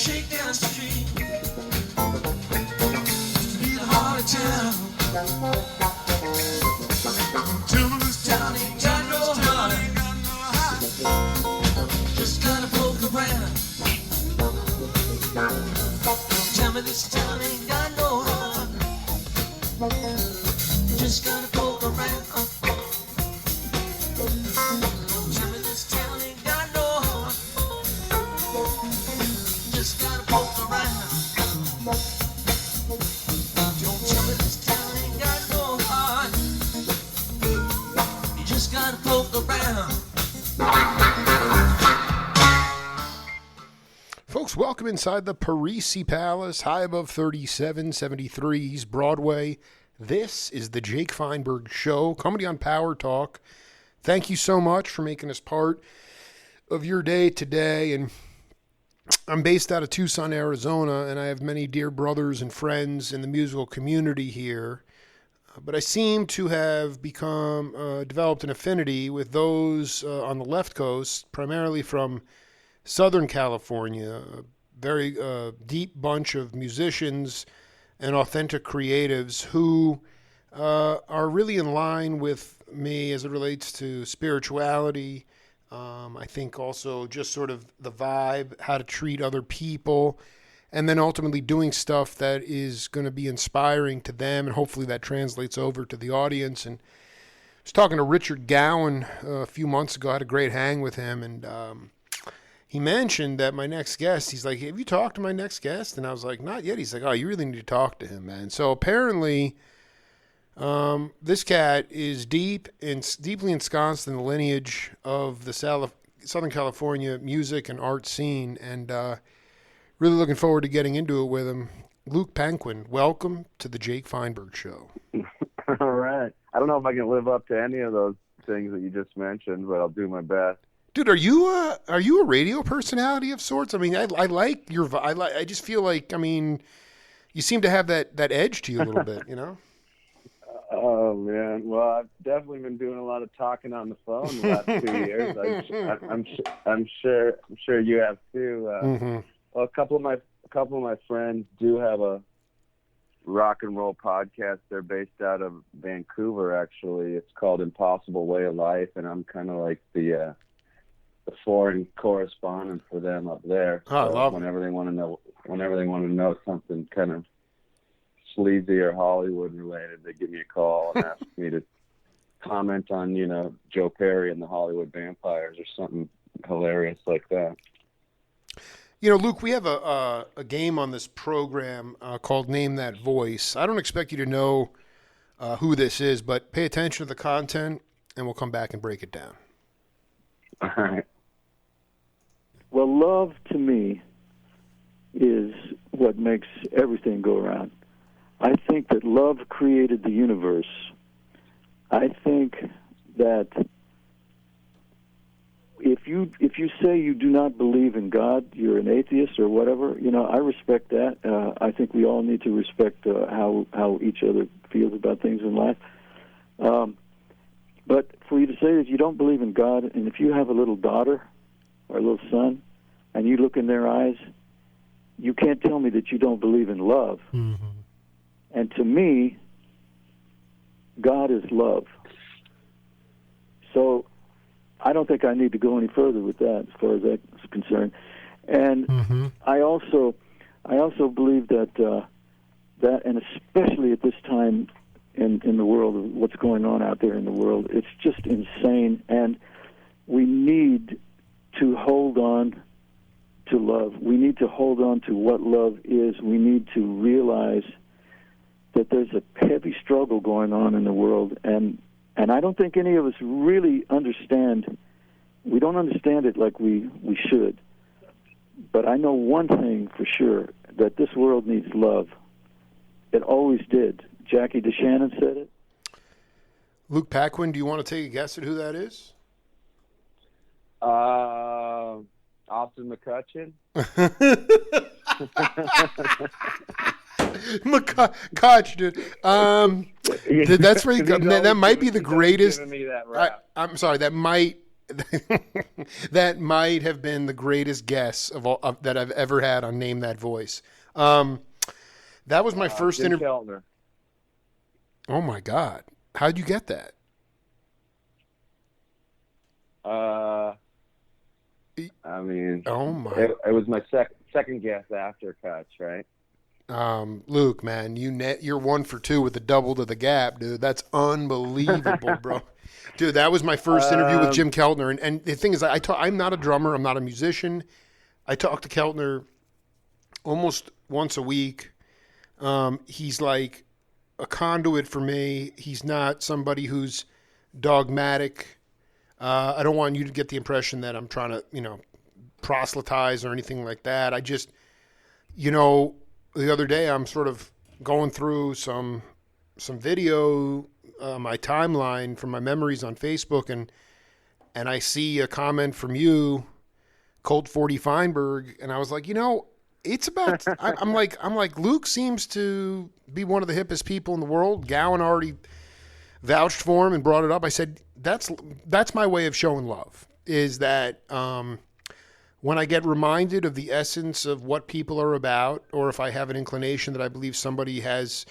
shake down the street. Be the heart of town. Tell me this town ain't got no heart. Just gotta poke around. Tell me this town ain't got no heart. Just gotta poke around. Tell me this town ain't got no heart. Just gotta poke around. Don't tell me this town ain't got no heart. You just gotta poke around. Folks, welcome inside the Parisi Palace, high above 3773 East Broadway. This is the Jake Feinberg Show, comedy on Power Talk. Thank you so much for making us part of your day today. And I'm based out of Tucson, Arizona, and I have many dear brothers and friends in the musical community here. But I seem to have developed an affinity with those on the left coast, primarily from Southern California, a very deep bunch of musicians and authentic creatives who are really in line with me as it relates to spirituality. I think also just sort of the vibe, how to treat other people, and then ultimately doing stuff that is going to be inspiring to them, and hopefully that translates over to the audience. And I was talking to Richard Gowan a few months ago. I had a great hang with him, and he mentioned that my next guest, he's like, have you talked to my next guest? And I was like, not yet. He's like, oh, you really need to talk to him, man. So apparently this cat is deeply ensconced in the lineage of the Southern California music and art scene, and really looking forward to getting into it with him. Luke Paquin, welcome to the Jake Feinberg Show. All right. I don't know if I can live up to any of those things that you just mentioned, but I'll do my best. Dude, are you a radio personality of sorts? I mean, I like your. I just feel like, I mean, you seem to have that edge to you a little bit, you know. Oh man, well, I've definitely been doing a lot of talking on the phone the last 2 years. I'm sure you have too. Well, a couple of my friends do have a rock and roll podcast. They're based out of Vancouver, actually. It's called Impossible Way of Life, and I'm kind of like the foreign correspondent for them up there. Oh, I love whenever they want to know something kind of sleazy or Hollywood related, they give me a call and ask me to comment on, Joe Perry and the Hollywood Vampires or something hilarious like that. Luke, we have a game on this program called Name That Voice. I don't expect you to know who this is, but pay attention to the content, and we'll come back and break it down. All right. Well, love to me is what makes everything go around. I think that love created the universe. I think that if you say you do not believe in God, you're an atheist or whatever, I respect that. I think we all need to respect how each other feels about things in life. But for you to say that you don't believe in God, and if you have a little daughter or a little son, and you look in their eyes, you can't tell me that you don't believe in love. Mm-hmm. And to me, God is love. So I don't think I need to go any further with that as far as that's concerned. And I also believe that and especially at this time in the world, of what's going on out there in the world, it's just insane. And we need to hold on to love. We need to hold on to what love is. We need to realize that there's a heavy struggle going on in the world, and I don't think any of us really understand. We don't understand it like we should. But I know one thing for sure, that this world needs love. It always did. Jackie DeShannon said it. Luke Paquin, do you want to take a guess at who that is? Austin McCutcheon. McCutch, dude. That's where that might be the greatest. Me that rap. I'm sorry. That might. That might have been the greatest guess that I've ever had on Name That Voice. That was my first Jim interview. Keltner. Oh my God. How'd you get that? I mean, Oh my. it was my second guess after Kutch, right? Luke, man, you're 1 for 2 with the double to the gap, dude. That's unbelievable, bro. Dude, that was my first interview with Jim Keltner. And the thing is, I'm not a drummer. I'm not a musician. I talk to Keltner almost once a week. He's like a conduit for me. He's not somebody who's dogmatic. I don't want you to get the impression that I'm trying to, proselytize or anything like that. I just, the other day I'm sort of going through some video, my timeline from my memories on Facebook, and I see a comment from you, Colt 40 Feinberg, and I was like, it's about. I'm like Luke seems to be one of the hippest people in the world. Gowan already vouched for him and brought it up. I said that's my way of showing love. Is that when I get reminded of the essence of what people are about, or if I have an inclination that I believe somebody is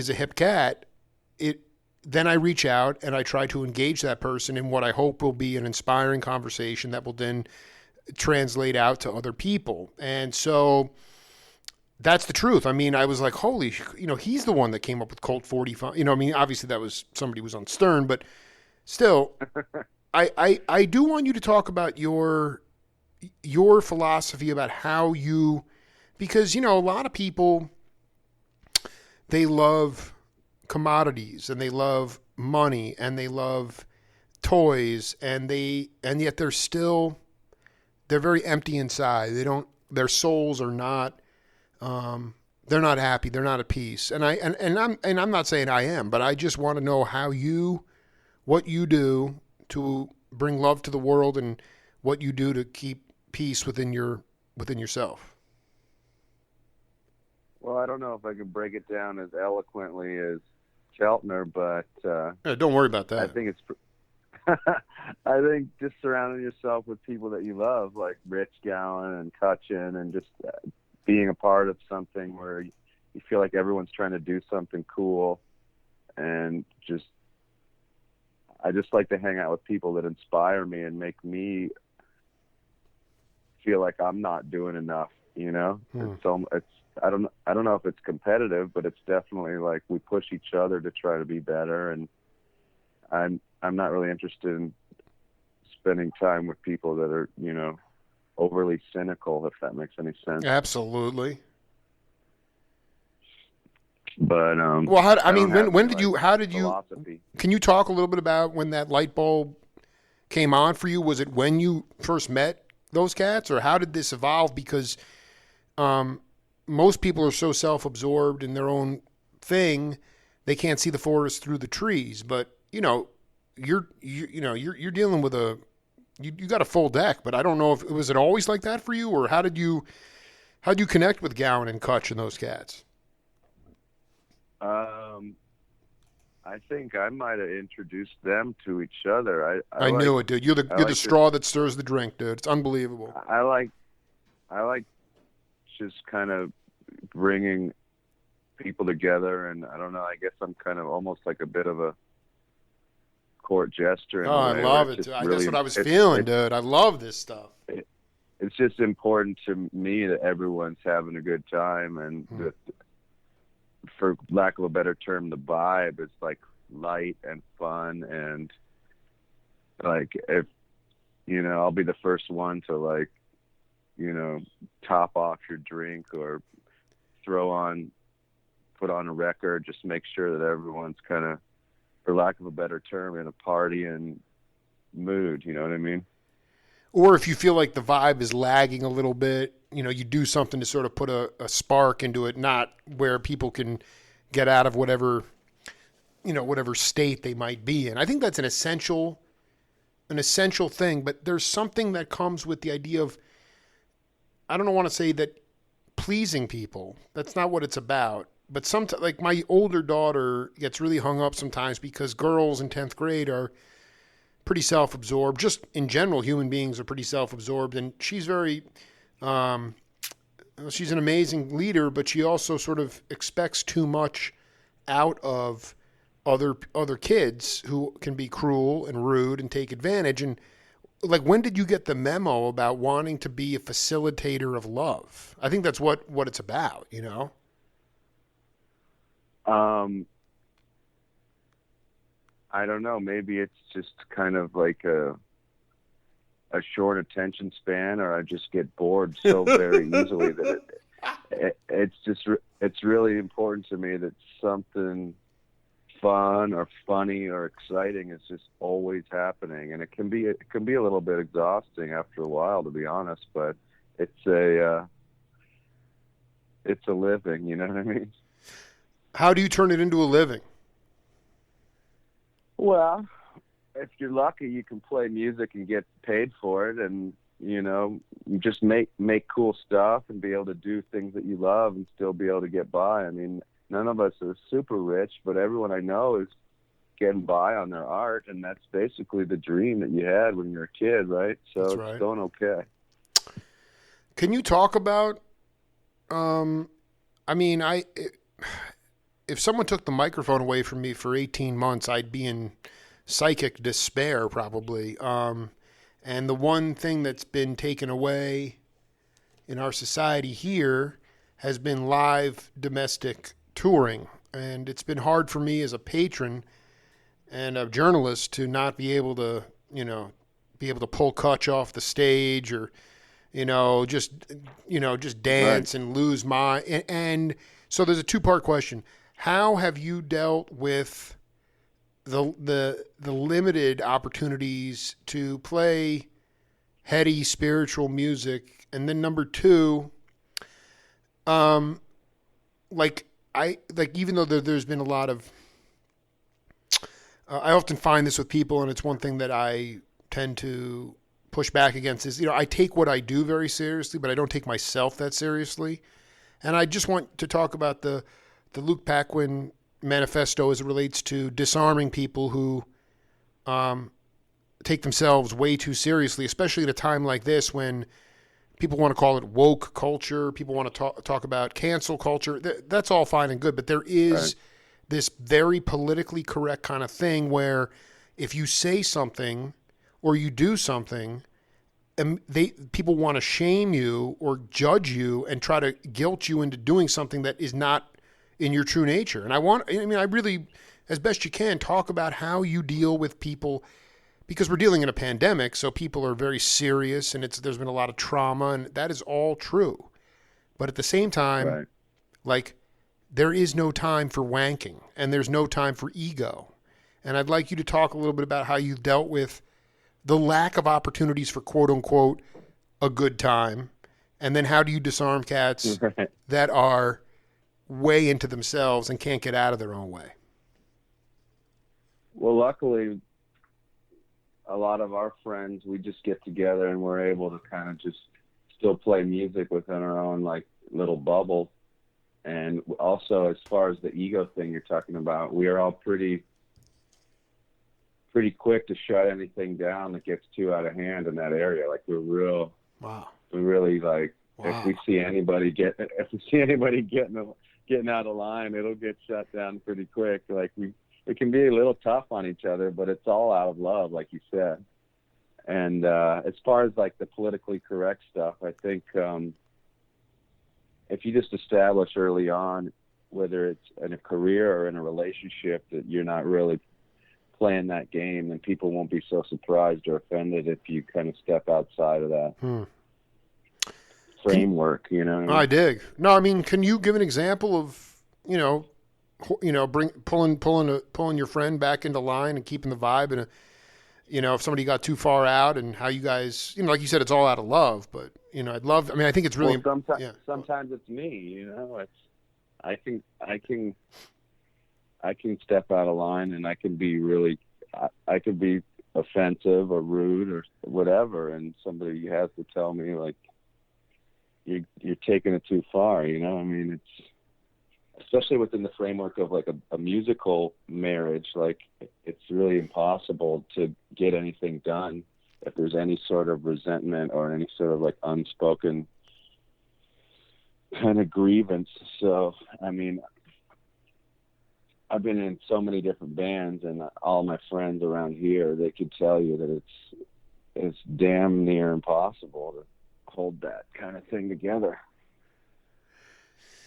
a hip cat, then I reach out and I try to engage that person in what I hope will be an inspiring conversation that will then translate out to other people. And so that's the truth. I mean, I was like, holy, he's the one that came up with Colt 45. Obviously that was somebody who was on Stern, but still, I do want you to talk about your philosophy about how you, because, a lot of people, they love commodities and they love money and they love toys and yet they're very empty inside. Their souls are not, they're not happy. They're not at peace. And I'm not saying I am, but I just want to know what you do to bring love to the world and what you do to keep peace within yourself. Well, I don't know if I can break it down as eloquently as Keltner, but don't worry about that. I think I think just surrounding yourself with people that you love, like Rich Gowan and Cutchin, and just being a part of something where you feel like everyone's trying to do something cool, and I just like to hang out with people that inspire me and make me feel like I'm not doing enough. It's I don't know if it's competitive, but it's definitely like we push each other to try to be better. And I'm not really interested in spending time with people that are, overly cynical, if that makes any sense. Absolutely. But well, how did you? Philosophy. Can you talk a little bit about when that light bulb came on for you? Was it when you first met those cats, or how did this evolve? Because most people are so self-absorbed in their own thing, they can't see the forest through the trees. But you're dealing with you got a full deck. But I don't know if was it always like that for you, or how did you connect with Gowan and Kutch and those cats? I think I might have introduced them to each other. I knew it, dude. You're the straw that stirs the drink, dude. It's unbelievable. I like just kind of bringing people together, and I don't know. I guess I'm kind of almost like a bit of a court jester. Oh, I love it. That's what I was feeling, dude. I love this stuff. It's just important to me that everyone's having a good time, and that, for lack of a better term, the vibe is like light and fun, and like if I'll be the first one to like top off your drink or put on a record, just make sure that everyone's kind of, for lack of a better term, in a party and mood, you know what I mean? Or if you feel like the vibe is lagging a little bit, you do something to sort of put a spark into it, not where people can get out of whatever state they might be in. I think that's an essential thing, but there's something that comes with the idea of, I don't want to say that pleasing people. That's not what it's about. But sometimes, like my older daughter gets really hung up sometimes because girls in 10th grade pretty self-absorbed. Just in general, human beings are pretty self-absorbed, and she's very, um, she's an amazing leader, but she also sort of expects too much out of other kids who can be cruel and rude and take advantage. And like, when did you get the memo about wanting to be a facilitator of love? I think that's what it's about, you know? I don't know. Maybe it's just kind of like a short attention span, or I just get bored so very easily that it's really important to me that something fun or funny or exciting is just always happening, and it can be a little bit exhausting after a while, to be honest. But it's a living, you know what I mean? How do you turn it into a living? Well, if you're lucky, you can play music and get paid for it, and you know, just make cool stuff and be able to do things that you love and still be able to get by. I mean, none of us are super rich, but everyone I know is getting by on their art, and that's basically the dream that you had when you were a kid, right? So That's it's right. going okay. Can you talk about, if someone took the microphone away from me for 18 months, I'd be in psychic despair probably. And the one thing that's been taken away in our society here has been live domestic touring. And it's been hard for me as a patron and a journalist to not be able to, pull Kutch off the stage, or, just dance and lose my, and so there's a two-part question. How have you dealt with the limited opportunities to play heady spiritual music? And then number two, even though there's been a lot of, I often find this with people, and it's one thing that I tend to push back against is, I take what I do very seriously, but I don't take myself that seriously. And I just want to talk about the Luke Paquin manifesto as it relates to disarming people who take themselves way too seriously, especially at a time like this when people want to call it woke culture. People want to talk about cancel culture. That's all fine and good, but there is this very politically correct kind of thing where if you say something or you do something, people want to shame you or judge you and try to guilt you into doing something that is not in your true nature. And I really, as best you can, talk about how you deal with people, because we're dealing in a pandemic, so people are very serious, and there's been a lot of trauma, and that is all true. But at the same time, there is no time for wanking, and there's no time for ego. And I'd like you to talk a little bit about how you've dealt with the lack of opportunities for quote unquote a good time. And then how do you disarm cats that are way into themselves and can't get out of their own way? Well, luckily, a lot of our friends, we just get together and we're able to kind of just still play music within our own like little bubble. And also, as far as the ego thing you're talking about, we are all pretty quick to shut anything down that gets too out of hand in that area. Like we really like, if we see anybody getting out of line, it'll get shut down pretty quick. Like we can be a little tough on each other, but it's all out of love, like you said. And as far as like the politically correct stuff, I think if you just establish early on, whether it's in a career or in a relationship, that you're not really playing that game, then people won't be so surprised or offended if you kind of step outside of that framework, you know what I mean? I dig. No, I mean, can you give an example of, pulling your friend back into line and keeping the vibe, and if somebody got too far out, and how you guys, like you said, it's all out of love, but I think it's really, sometimes it's me, I can step out of line, and I can be really, I could be offensive or rude or whatever, and somebody has to tell me like, you're taking it too far, I mean, especially within the framework of like a musical marriage, like it's really impossible to get anything done if there's any sort of resentment or any sort of like unspoken kind of grievance. So, I mean, I've been in so many different bands, and all my friends around here, they could tell you that it's damn near impossible to hold that kind of thing together.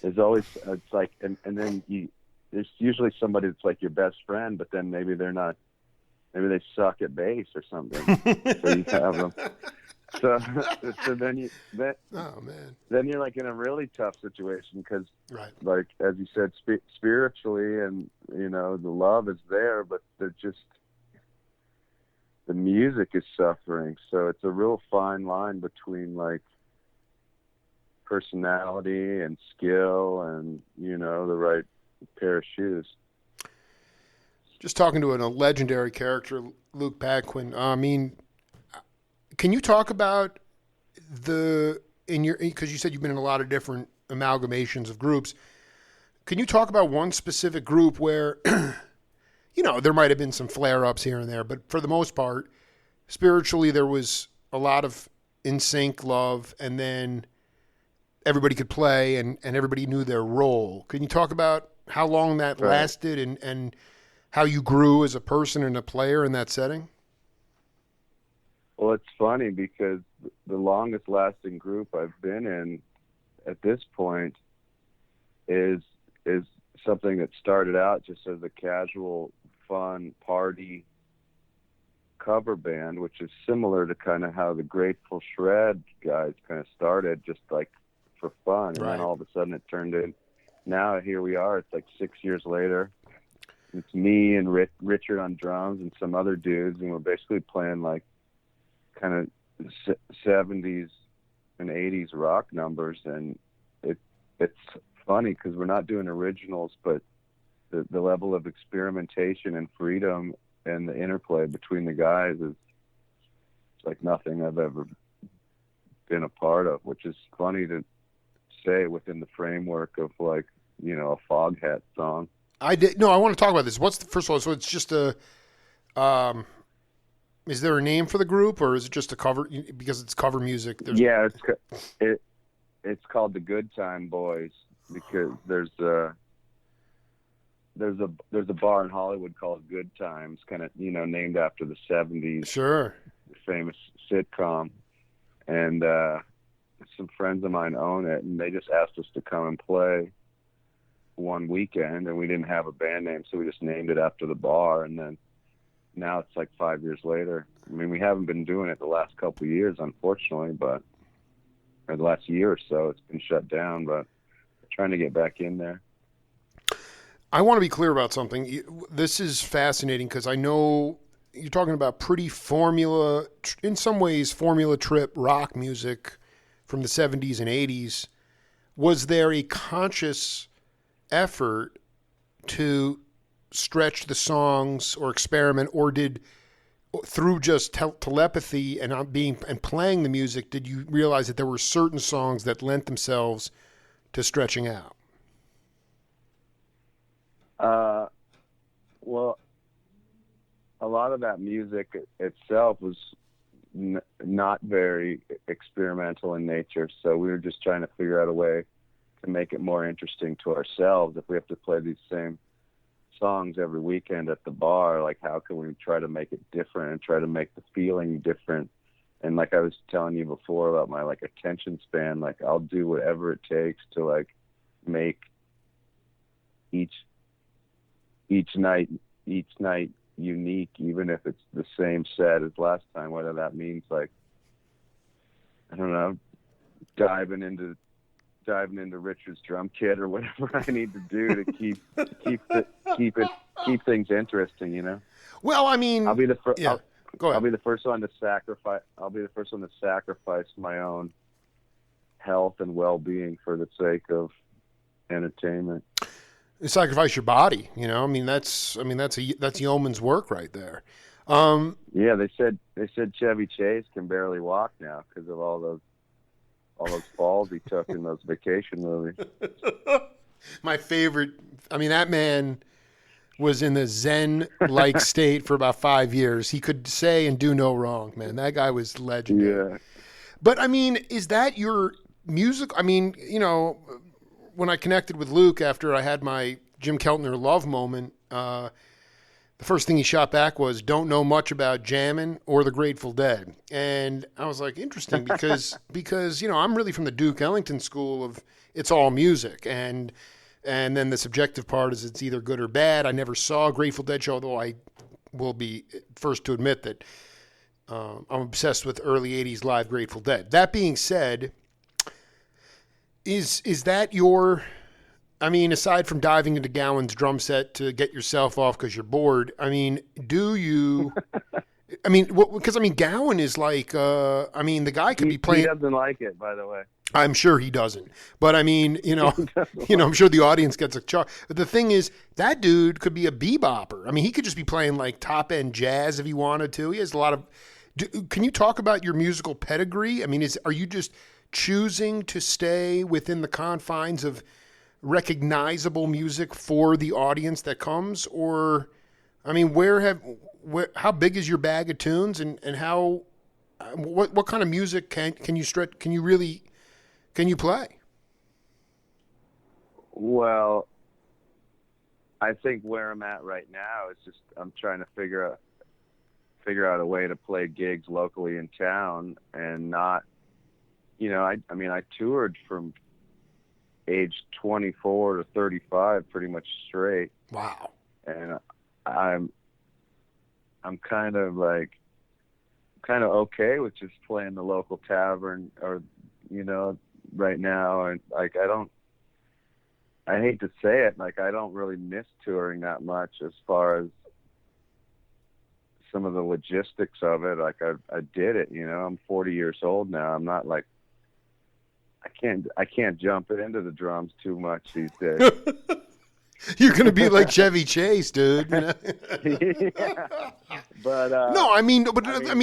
There's always, it's like, and then there's usually somebody that's like your best friend, but then maybe they're not, maybe they suck at bass or something. So you have them. So then oh man, then you're like in a really tough situation because, right. like as you said, spiritually, and you know the love is there, but the music is suffering. So it's a real fine line between like personality and skill, and you know the right pair of shoes. Just talking to a legendary character, Luke Paquin. I mean, can you talk about because you said you've been in a lot of different amalgamations of groups. Can you talk about one specific group where, you know, there might have been some flare-ups here and there, but for the most part, spiritually there was a lot of in sync love, and then everybody could play and everybody knew their role. Can you talk about how long that lasted and how you grew as a person and a player in that setting? Well, it's funny because the longest lasting group I've been in at this point is something that started out just as a casual, fun party cover band, which is similar to kind of how the Grateful Shred guys kind of started, just like for fun. And then all of a sudden it turned in. Now here we are. It's like 6 years later. It's me and Richard on drums and some other dudes, and we're basically playing like kind of 70s and 80s rock numbers. And it's funny because we're not doing originals, but the level of experimentation and freedom and the interplay between the guys is like nothing I've ever been a part of, which is funny to say within the framework of like, you know, a Foghat song. I want to talk about this. First of all, so it's just a, is there a name for the group, or is it just a cover because it's cover music? Yeah, it's called the Good Time Boys because there's a bar in Hollywood called Good Times, kind of, you know, named after the 70s famous sitcom, and some friends of mine own it, and they just asked us to come and play one weekend, and we didn't have a band name, so we just named it after the bar. And then now it's like 5 years later. I mean, we haven't been doing it the last couple of years, unfortunately, or the last year or so, it's been shut down, but we're trying to get back in there. I want to be clear about something. This is fascinating because I know you're talking about pretty formula, in some ways, formula trip rock music from the 70s and 80s. Was there a conscious effort to stretch the songs or experiment, or did through just telepathy and playing the music, did you realize that there were certain songs that lent themselves to stretching out? Well, a lot of that music itself was not very experimental in nature, so we were just trying to figure out a way to make it more interesting to ourselves. If we have to play these same songs every weekend at the bar, like how can we try to make it different and try to make the feeling different? And like I was telling you before about my like attention span, like I'll do whatever it takes to like make each night unique, even if it's the same set as last time, whether that means like, I don't know, diving into Richard's drum kit or whatever I need to do to keep things interesting, you know? Well, I mean, I'll be the first. Yeah, go ahead. I'll be the first one to sacrifice. I'll be the first one to sacrifice my own health and well-being for the sake of entertainment. You sacrifice your body, you know. I mean, that's yeoman's work right there. Yeah, they said Chevy Chase can barely walk now because of all those falls he took in those vacation movies. My favorite. I mean, that man was in the Zen-like state for about 5 years. He could say and do no wrong, man. That guy was legendary. Yeah. But I mean, is that your music? I mean, you know, when I connected with Luke after I had my Jim Keltner love moment, the first thing he shot back was, "Don't know much about jamming or the Grateful Dead," and I was like, interesting because you know I'm really from the Duke Ellington school of it's all music, and then the subjective part is it's either good or bad. I never saw a Grateful Dead show, although I will be first to admit that I'm obsessed with early '80s live Grateful Dead. That being said, is that your? I mean, aside from diving into Gowan's drum set to get yourself off because you're bored, I mean, do you? I mean, because I mean, Gowan is like, I mean, the guy could be playing. He doesn't like it, by the way. I'm sure he doesn't, but I mean, you know, I'm sure the audience gets a charge. But the thing is, that dude could be a bebopper. I mean, he could just be playing like top end jazz if he wanted to. He has a lot of. Can you talk about your musical pedigree? I mean, are you just choosing to stay within the confines of recognizable music for the audience that comes, or I mean, how big is your bag of tunes, and how what kind of music can you play? Well, I think where I'm at right now is just I'm trying to figure out a way to play gigs locally in town and not, you know, I mean I toured from age 24 to 35 pretty much straight. Wow. And I'm kind of okay with just playing the local tavern, or you know, right now. And like I hate to say it, like I don't really miss touring that much as far as some of the logistics of it. Like I did it, you know. I'm 40 years old now. I'm not like I can't jump into the drums too much these days. You're gonna be like Chevy Chase, dude. You know? Yeah. But no, I mean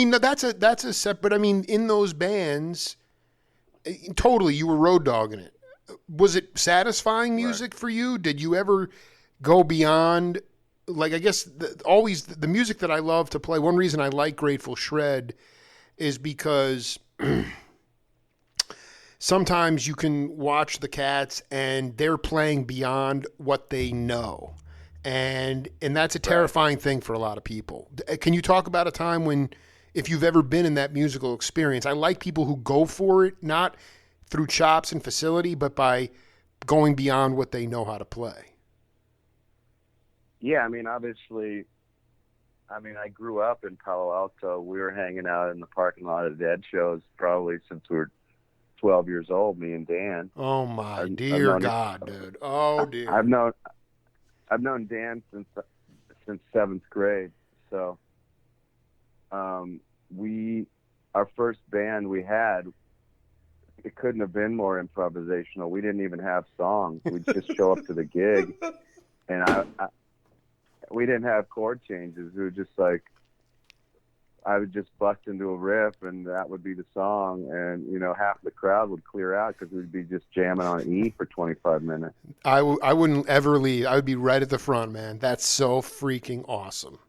that's a separate. I mean, in those bands, totally, you were road dogging it. Was it satisfying music for you? Did you ever go beyond? Like, I guess always the music that I love to play. One reason I like Grateful Shred is because sometimes you can watch the cats and they're playing beyond what they know. And that's a terrifying thing for a lot of people. Can you talk about a time when, if you've ever been in that musical experience? I like people who go for it, not through chops and facility, but by going beyond what they know how to play. Yeah, I mean, obviously, I grew up in Palo Alto. We were hanging out in the parking lot of Dead shows probably since we were 12 years old, me and Dan. Oh my dear God, dude. Oh dear. I've known Dan since 7th grade. So, our first band we had, it couldn't have been more improvisational. We didn't even have songs. We'd just show up to the gig, and we didn't have chord changes. We were just like, I would just bust into a riff, and that would be the song. And, you know, half the crowd would clear out because we'd be just jamming on E for 25 minutes. I wouldn't ever leave. I would be right at the front, man. That's so freaking awesome.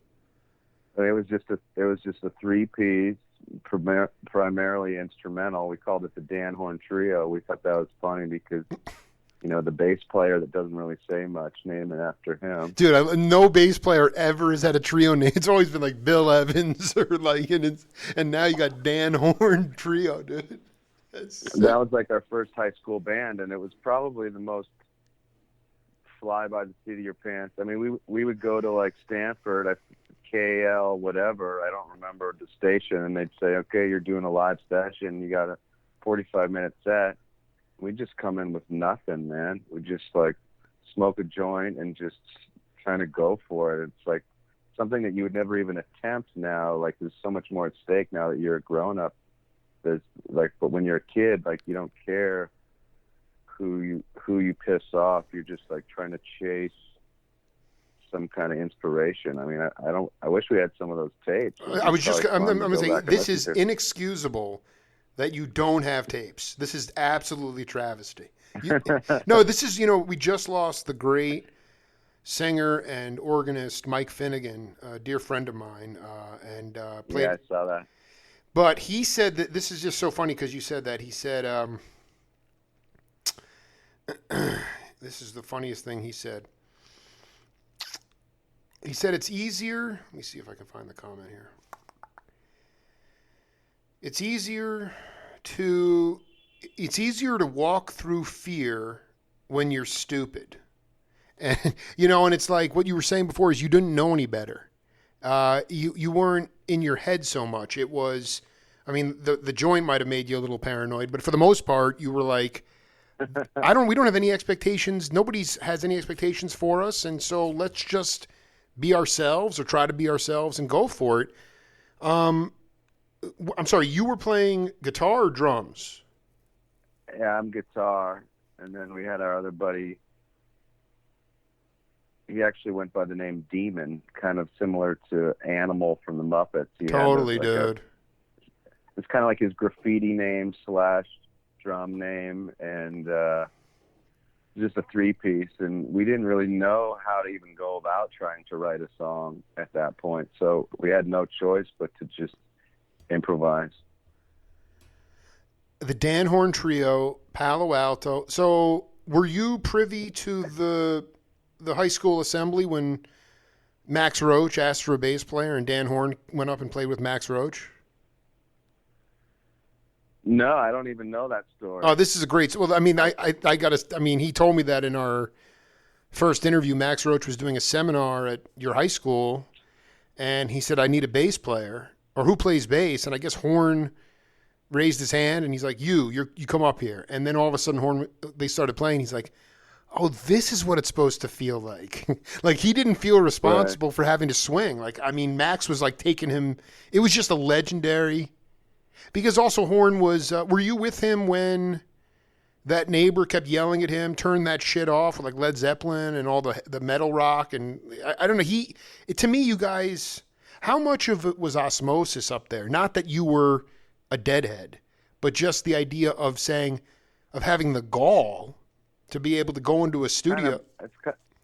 And it was just a 3-piece, primarily instrumental. We called it the Dan Horn Trio. We thought that was funny because, you know, the bass player that doesn't really say much, name it after him. Dude, no bass player ever has had a trio name. It's always been like Bill Evans or like, and now you got Dan Horn Trio, dude. That was like our first high school band, and it was probably the most fly by the seat of your pants. I mean, we would go to like Stanford, KL, whatever. I don't remember the station, and they'd say, okay, you're doing a live session. You got a 45-minute set. We just come in with nothing, man. We just like smoke a joint and just kind of go for it. It's like something that you would never even attempt now. Like there's so much more at stake now that you're a grown up. There's like, but when you're a kid, like you don't care who you piss off. You're just like trying to chase some kind of inspiration. I mean, I wish we had some of those tapes. I'm going to say this is inexcusable that you don't have tapes. This is absolutely travesty. No, this is, we just lost the great singer and organist Mike Finnegan, a dear friend of mine, and played. Yeah, I saw that. But he said that this is just so funny because you said that. He said, this is the funniest thing he said. He said it's easier. Let me see if I can find the comment here. It's easier to walk through fear when you're stupid. And and it's like what you were saying before is you didn't know any better. You weren't in your head so much. It was, the joint might have made you a little paranoid, but for the most part, you were like, we don't have any expectations. Nobody has any expectations for us. And so let's just be ourselves or try to be ourselves and go for it. I'm sorry, you were playing guitar or drums? Yeah, I'm guitar. And then we had our other buddy. He actually went by the name Demon, kind of similar to Animal from the Muppets. Totally, dude. It's kind of like his graffiti name / drum name, and just a 3-piece. And we didn't really know how to even go about trying to write a song at that point. So we had no choice but to just improvise. The Dan Horn Trio, Palo Alto. So were you privy to the high school assembly when Max Roach asked for a bass player and Dan Horn went up and played with Max Roach? No, I don't even know that story. Oh, this is a great. Well, he told me that in our first interview. Max Roach was doing a seminar at your high school, and he said, "I need a bass player, or who plays bass?" And I guess Horn raised his hand, and he's like, "You come up here." And then all of a sudden, they started playing. He's like, "Oh, this is what it's supposed to feel like." Like he didn't feel responsible for having to swing. Max was like taking him. It was just a legendary. Because also Horn was, were you with him when that neighbor kept yelling at him, turn that shit off with like Led Zeppelin and all the metal rock? And I don't know, to me, you guys, how much of it was osmosis up there? Not that you were a deadhead, but just the idea of having the gall to be able to go into a studio.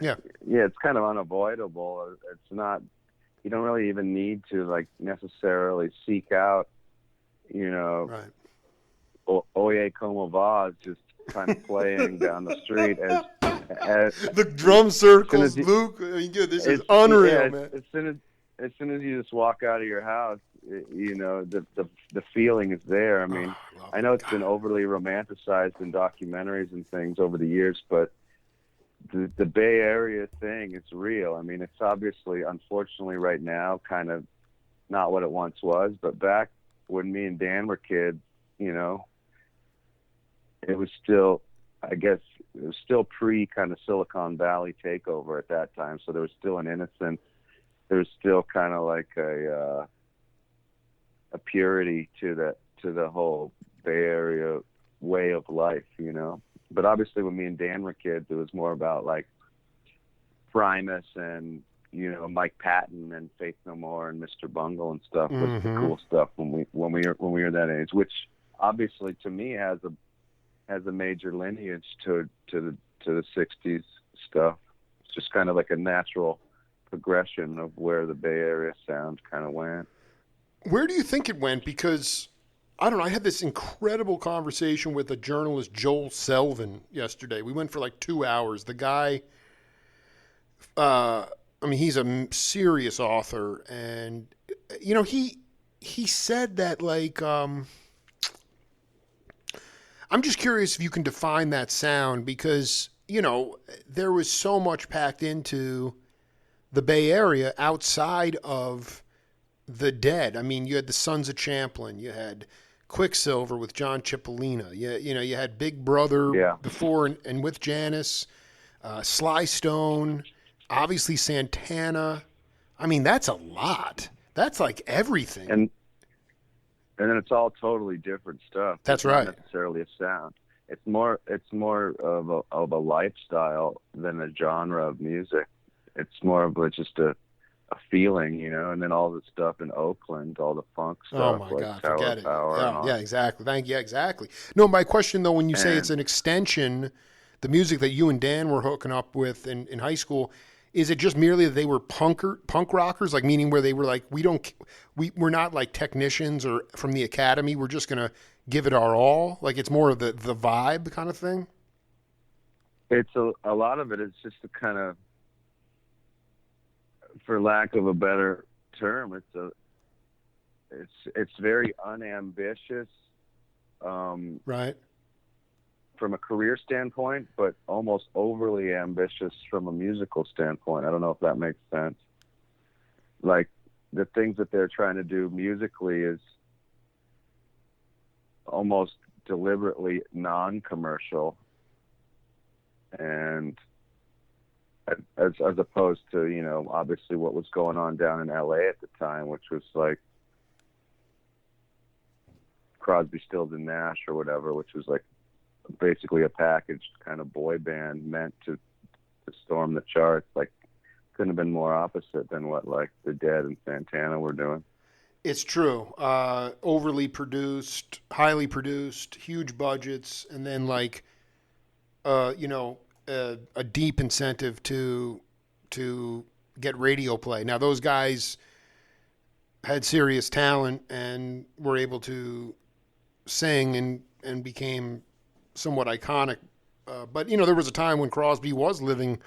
It's kind of unavoidable. It's not, you don't really even need to like necessarily seek out, right. Oye Como Va, just kind of playing down the street as the drum circles, Luke. This is unreal, man. As soon as you just walk out of your house, the feeling is there. I know it's been overly romanticized in documentaries and things over the years, but the Bay Area thing is real. It's obviously, unfortunately, right now, kind of not what it once was, but back when me and Dan were kids, it was still, I guess, it was still pre kind of Silicon Valley takeover at that time. So there was still an innocence. There was still kind of like a purity to the whole Bay Area way of life, But obviously when me and Dan were kids, it was more about like Primus and, Mike Patton and Faith No More and Mr. Bungle and stuff was the cool stuff when we were that age, which obviously to me has a major lineage to the 60s stuff. It's just kind of like a natural progression of where the Bay Area sound kind of went. Where do you think it went? Because I don't know. I had this incredible conversation with a journalist, Joel Selvin, yesterday. We went for like 2 hours. The guy, he's a serious author, and he said that like I'm just curious if you can define that sound because there was so much packed into the Bay Area outside of the Dead. You had the Sons of Champlin, you had Quicksilver with John Cipollina, you had Big Brother before and with Janis, Sly Stone. Obviously Santana. That's a lot. That's like everything. And then it's all totally different stuff. That's right. Not necessarily a sound. It's more of a lifestyle than a genre of music. It's more of just a a feeling, you know. And then all the stuff in Oakland, all the funk Oh stuff my like God, Tower forget of it. Power and Yeah, all. yeah, exactly. Thank you. Yeah, exactly. No, my question though, when you say it's And an extension, the music that you and Dan were hooking up with in high school, is it just merely that they were punk rockers, like meaning where they were like, we're not like technicians or from the academy, we're just gonna give it our all, like it's more of the vibe kind of thing. it's a lot of it is just a kind of, for lack of a better term, it's very unambitious, Right. from a career standpoint, but almost overly ambitious from a musical standpoint. I don't know if that makes sense. Like the things that they're trying to do musically is almost deliberately non-commercial, and as opposed to, you know, obviously what was going on down in LA at the time, which was like Crosby, Stills and Nash or whatever, which was like basically a packaged kind of boy band meant to storm the charts. Like, couldn't have been more opposite than what like the Dead and Santana were doing. It's true. Overly produced, highly produced, huge budgets, and then like, a deep incentive to get radio play. Now those guys had serious talent and were able to sing and became somewhat iconic. But there was a time when Crosby was living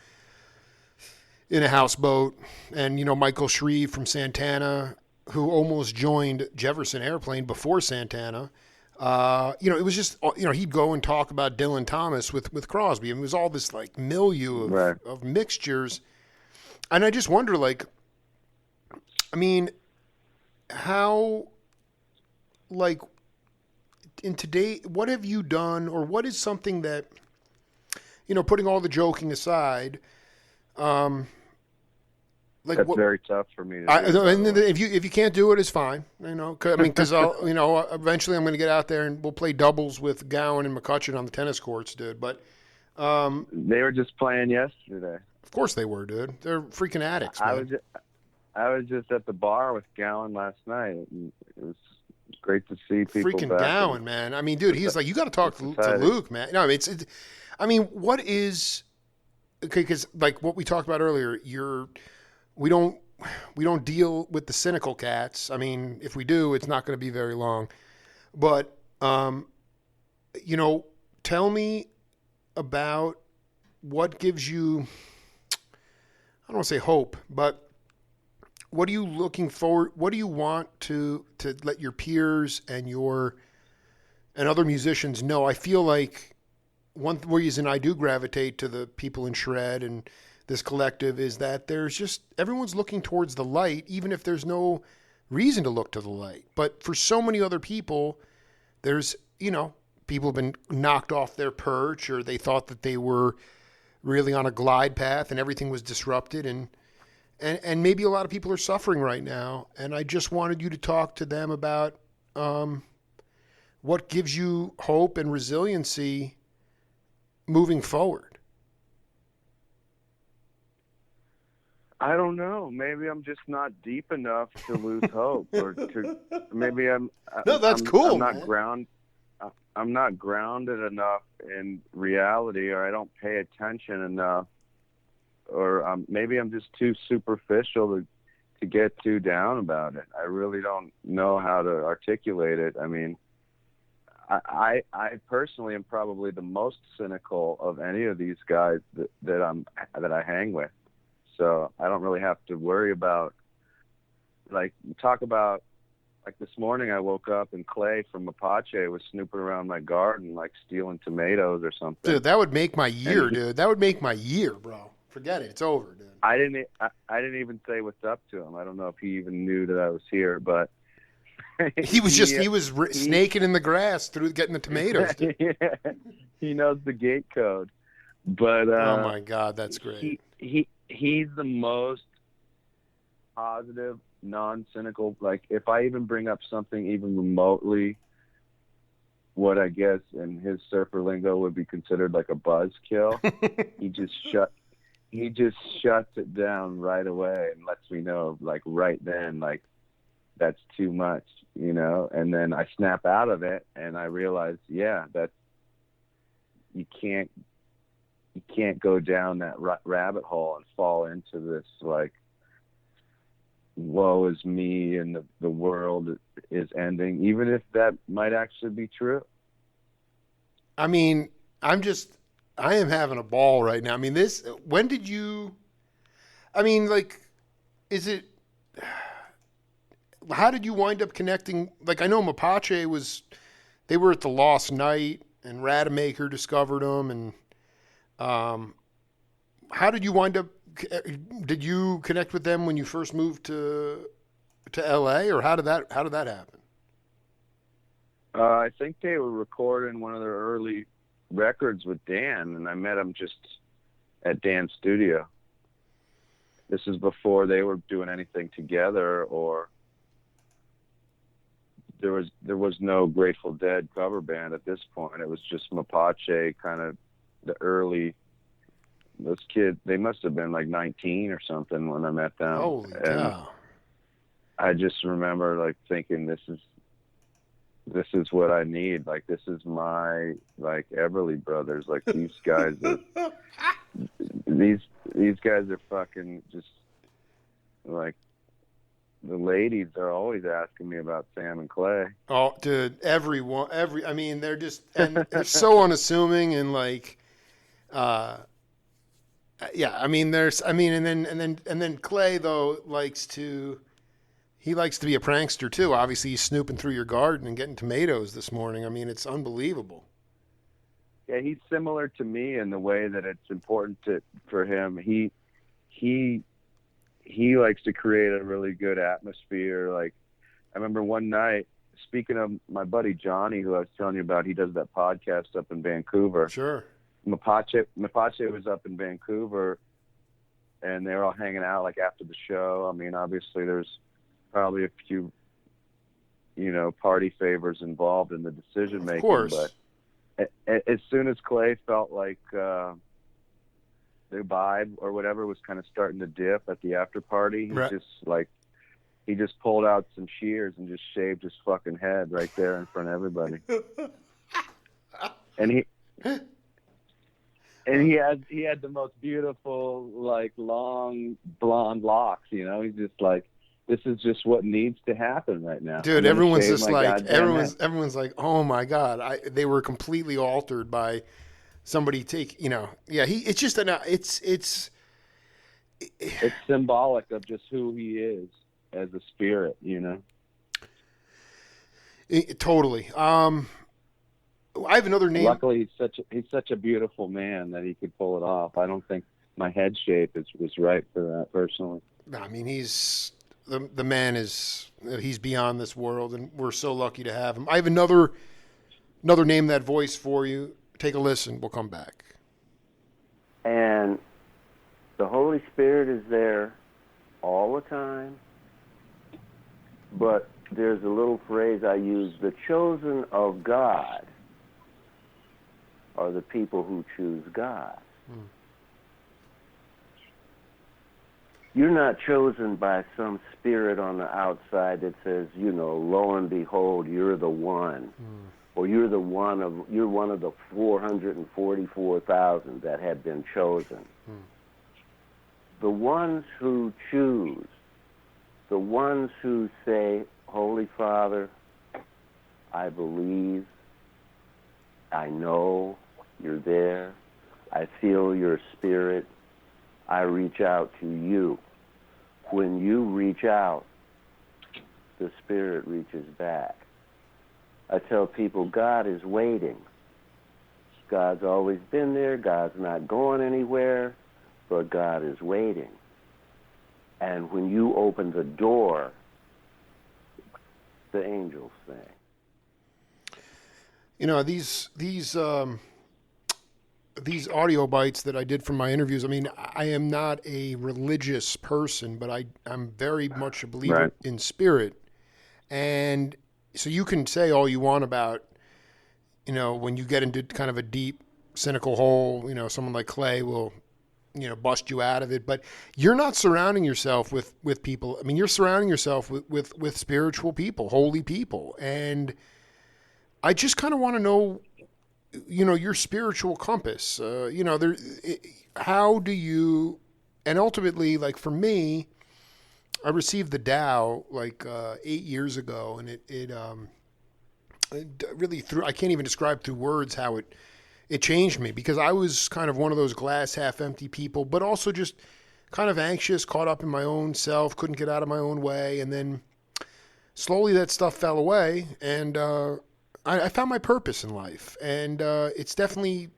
in a houseboat, and Michael Shreve from Santana, who almost joined Jefferson Airplane before Santana. It was just, he'd go and talk about Dylan Thomas with Crosby. And it was all this like milieu Right. of mixtures. And I just wonder, like, I mean, how, like, in today, what have you done, or what is something that, putting all the joking aside, like That's what, very tough for me to do. By the way. if you can't do it, it's fine. Because I'll eventually I'm going to get out there and we'll play doubles with Gowan and McCutcheon on the tennis courts, dude. But They were just playing yesterday. of course they were, dude. They're freaking addicts, man. I was just at the bar with Gowan last night. And it was great to see people Freaking back. Gowan, man. I mean, dude, he's like, you got to talk to Luke, man. No, I mean, what is okay? Because like what we talked about earlier, we don't deal with the cynical cats. I mean, if we do, it's not going to be very long. But tell me about what gives you, I don't want to say hope, but what are you looking forward? What do you want to let your peers and other musicians know? I feel like one reason I do gravitate to the people in Shred and this collective is that there's just, everyone's looking towards the light, even if there's no reason to look to the light. But for so many other people, there's, people have been knocked off their perch, or they thought that they were really on a glide path and everything was disrupted. And maybe a lot of people are suffering right now. And I just wanted you to talk to them about what gives you hope and resiliency moving forward. I don't know. Maybe I'm just not deep enough to lose hope, or to maybe I'm. No, that's cool. I'm not grounded enough in reality, or I don't pay attention enough, or maybe I'm just too superficial to get too down about it. I really don't know how to articulate it. I mean, I personally am probably the most cynical of any of these guys that I hang with. So I don't really have to worry about, like, talk about, like this morning I woke up and Clay from Apache was snooping around my garden, like stealing tomatoes or something. Dude, that would make my year, dude. That would make my year, bro. Forget it. It's over, dude. I didn't even say what's up to him. I don't know if he even knew that I was here, but he was snaking in the grass through getting the tomatoes. Yeah, he knows the gate code. But oh my God, that's great. He's the most positive, non-cynical. Like, if I even bring up something even remotely, what I guess in his surfer lingo would be considered like a buzzkill, he he just shuts it down right away and lets me know, like, right then, like, that's too much, you know? And then I snap out of it and I realize, yeah, that's, you can't go down that rabbit hole and fall into this, like, woe is me and the world is ending, even if that might actually be true. I mean, I am having a ball right now. I mean, when did you, I mean, like, how did you wind up connecting? Like, I know Mapache they were at the Lost Night and Rademacher discovered them. And how did you wind up, did you connect with them when you first moved to LA, or how did that happen? I think they were recording one of their early records with Dan, and I met him just at Dan's studio. This is before they were doing anything together, or there was no Grateful Dead cover band at this point. It was just Mapache, kind of the early. Those kids, they must have been like 19 or something when I met them. Holy cow! I just remember, like, thinking, this is what I need. Like, this is my, like, Everly Brothers. Like, these guys are these guys are fucking just, like, the ladies are always asking me about Sam and Clay. Oh, dude, I mean, they're just, and they're so unassuming and, like, yeah, I mean, and then Clay, though, likes to be a prankster too. Obviously, he's snooping through your garden and getting tomatoes this morning. I mean, it's unbelievable. Yeah, he's similar to me in the way that it's important for him. He likes to create a really good atmosphere. Like, I remember one night, speaking of my buddy Johnny, who I was telling you about, he does that podcast up in Vancouver. Sure. Mapache was up in Vancouver, and they were all hanging out, like, after the show. I mean, obviously there's probably a few, you know, party favors involved in the decision making. Of course. But as soon as Clay felt like the vibe or whatever was kind of starting to dip at the after party, he just pulled out some shears and just shaved his fucking head right there in front of everybody. And he had the most beautiful, like, long blonde locks, you know. He's just like, this is just what needs to happen right now. Dude, everyone's just like, everyone's like, oh my God, they were completely altered by somebody yeah, it's symbolic of just who he is as a spirit, you know. Totally. I have another name. Luckily, he's such a beautiful man that he could pull it off. I don't think my head shape was right for that personally. I mean, the man he's beyond this world, and we're so lucky to have him. I have another name, that voice for you. Take a listen. We'll come back. And the Holy Spirit is there all the time, but there's a little phrase I use: the chosen of God are the people who choose God. You're not chosen by some spirit on the outside that says, you know, lo and behold, you're the one. Or you're one of the 444,000 that have been chosen. The ones who choose, the ones who say, Holy Father, I believe, I know you're there, I feel your spirit, I reach out to you. When you reach out, the Spirit reaches back. I tell people God is waiting. God's always been there. God's not going anywhere, but God is waiting. And when you open the door, the angels sing. You know, these audio bites that I did from my interviews, I mean, I am not a religious person, but I'm very much a believer in spirit. And so you can say all you want about, you know, when you get into kind of a deep, cynical hole, you know, someone like Clay will bust you out of it. But you're not surrounding yourself with people. I mean, you're surrounding yourself with spiritual people, holy people. And I just kind of want to know, your spiritual compass. How do you, and ultimately, like for me, I received the Tao like 8 years ago, and it really I can't even describe through words how it changed me, because I was kind of one of those glass half empty people, but also just kind of anxious, caught up in my own self, couldn't get out of my own way. And then slowly that stuff fell away, and I found my purpose in life. And it's definitely,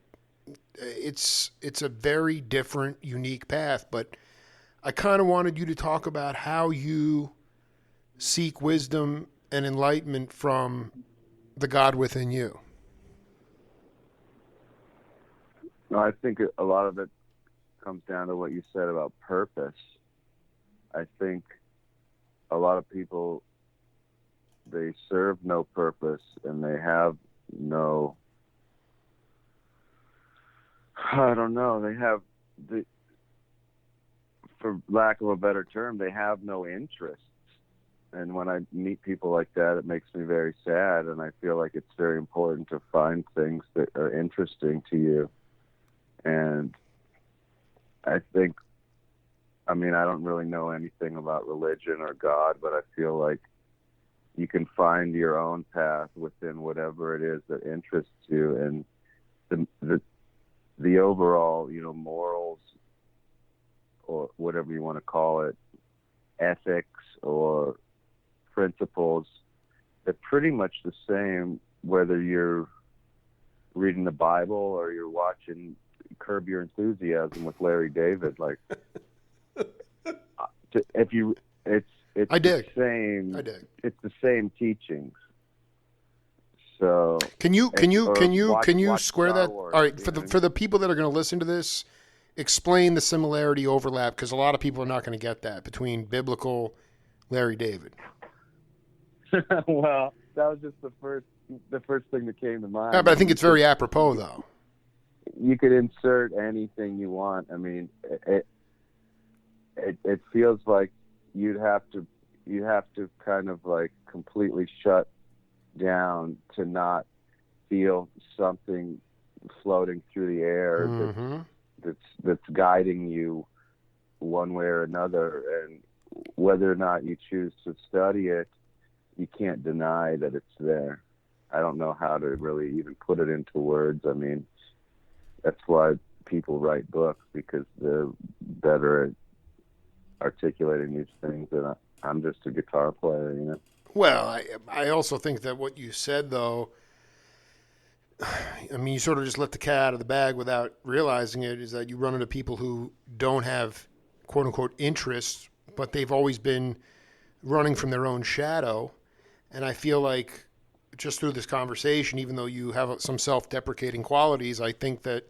it's a very different, unique path. But I kind of wanted you to talk about how you seek wisdom and enlightenment from the God within you. No, I think a lot of it comes down to what you said about purpose. I think a lot of people, they serve no purpose, and they have no, I don't know, they have, for lack of a better term, they have no interests. And when I meet people like that, it makes me very sad, and I feel like it's very important to find things that are interesting to you. And I think, I don't really know anything about religion or God, but I feel like you can find your own path within whatever it is that interests you. And the overall, morals, or whatever you want to call it, ethics or principles, they're pretty much the same whether you're reading the Bible or you're watching Curb Your Enthusiasm with Larry David. Like, it's I dig. the same. I dig. It's the same teachings. So can you watch square Star that? Wars, All right, for the people that are going to listen to this, explain the similarity overlap, because a lot of people are not going to get that between biblical Larry David. Well, that was just the first thing that came to mind. Yeah, but I think it's very apropos, though. You could insert anything you want. It feels like you have to kind of like completely shut down to not feel something floating through the air that's guiding you one way or another. And whether or not you choose to study it, you can't deny that it's there. I don't know how to really even put it into words. That's why people write books, because they're better at articulating these things than I'm just a guitar player, Well, I also think that what you said, though, you sort of just let the cat out of the bag without realizing it, is that you run into people who don't have quote-unquote interests, but they've always been running from their own shadow. And I feel like just through this conversation, even though you have some self-deprecating qualities, I think that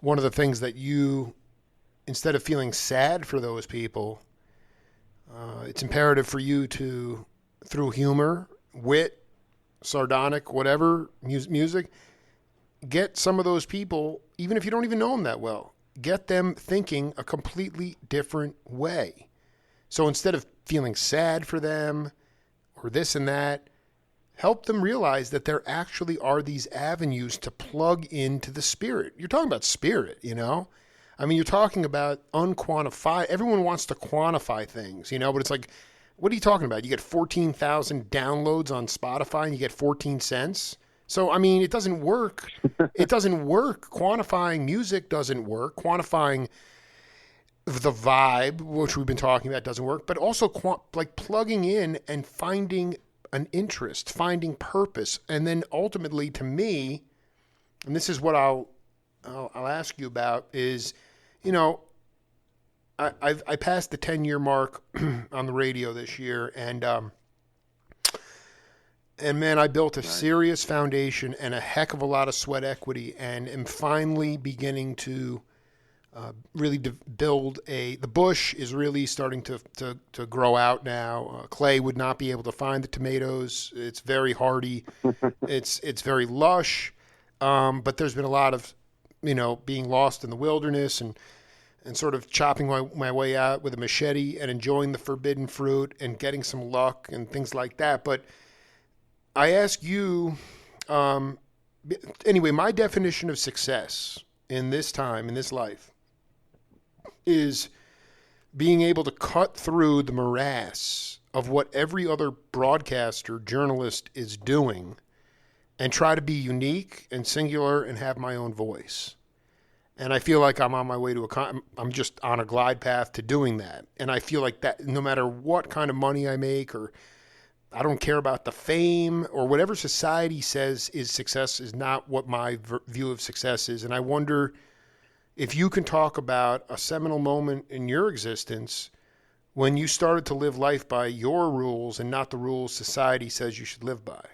one of the things that you, instead of feeling sad for those people, it's imperative for you to, through humor, wit, sardonic, whatever, music, get some of those people, even if you don't even know them that well, get them thinking a completely different way. So instead of feeling sad for them or this and that, help them realize that there actually are these avenues to plug into the spirit. You're talking about spirit, you're talking about unquantified. Everyone wants to quantify things, but it's like, what are you talking about? You get 14,000 downloads on Spotify and you get 14 cents? So, it doesn't work. It doesn't work. Quantifying music doesn't work. Quantifying the vibe, which we've been talking about, doesn't work. But also plugging in and finding an interest, finding purpose. And then ultimately, to me, and this is what I'll ask you about, is, I passed the 10-year mark on the radio this year, and man, I built a serious foundation and a heck of a lot of sweat equity, and am finally beginning to really build the bush is really starting to grow out now. Clay would not be able to find the tomatoes. It's very hardy. It's very lush, but there's been a lot of being lost in the wilderness, and and sort of chopping my way out with a machete and enjoying the forbidden fruit and getting some luck and things like that. But I ask you, anyway, my definition of success in this time, in this life, is being able to cut through the morass of what every other broadcaster, journalist is doing and try to be unique and singular and have my own voice. And I feel like I'm on my way to I'm just on a glide path to doing that. And I feel like that no matter what kind of money I make, or I don't care about the fame or whatever society says is success, is not what my view of success is. And I wonder if you can talk about a seminal moment in your existence when you started to live life by your rules and not the rules society says you should live by.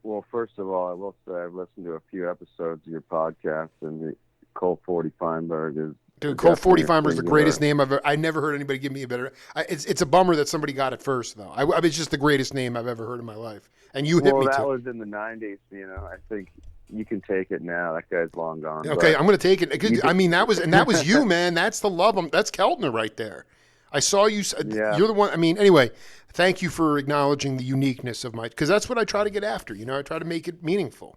Well, first of all, I will say I've listened to a few episodes of your podcast, and the Colt 40 Feinberg is... Dude, Colt 40 Feinberg is the greatest name I've ever... I never heard anybody give me a better... It's a bummer that somebody got it first, though. It's just the greatest name I've ever heard in my life. And you hit me, too. Well, that was in the 90s, I think you can take it now. That guy's long gone. Okay, I'm going to take it. That was you, man. That's the love. That's Keltner right there. I saw you. Yeah. You're the one. Anyway, thank you for acknowledging the uniqueness of because that's what I try to get after. I try to make it meaningful.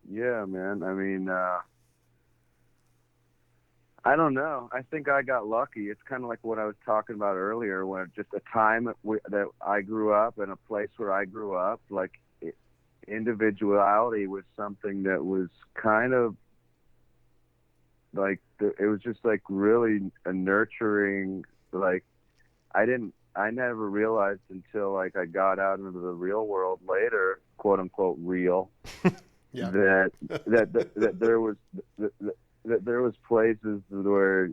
Yeah, man. I don't know. I think I got lucky. It's kind of like what I was talking about earlier, when just a time that I grew up and a place where I grew up, like individuality was something that was kind of like, it was just like really a nurturing, like I never realized until like I got out into the real world later, quote unquote real, yeah. that there was places where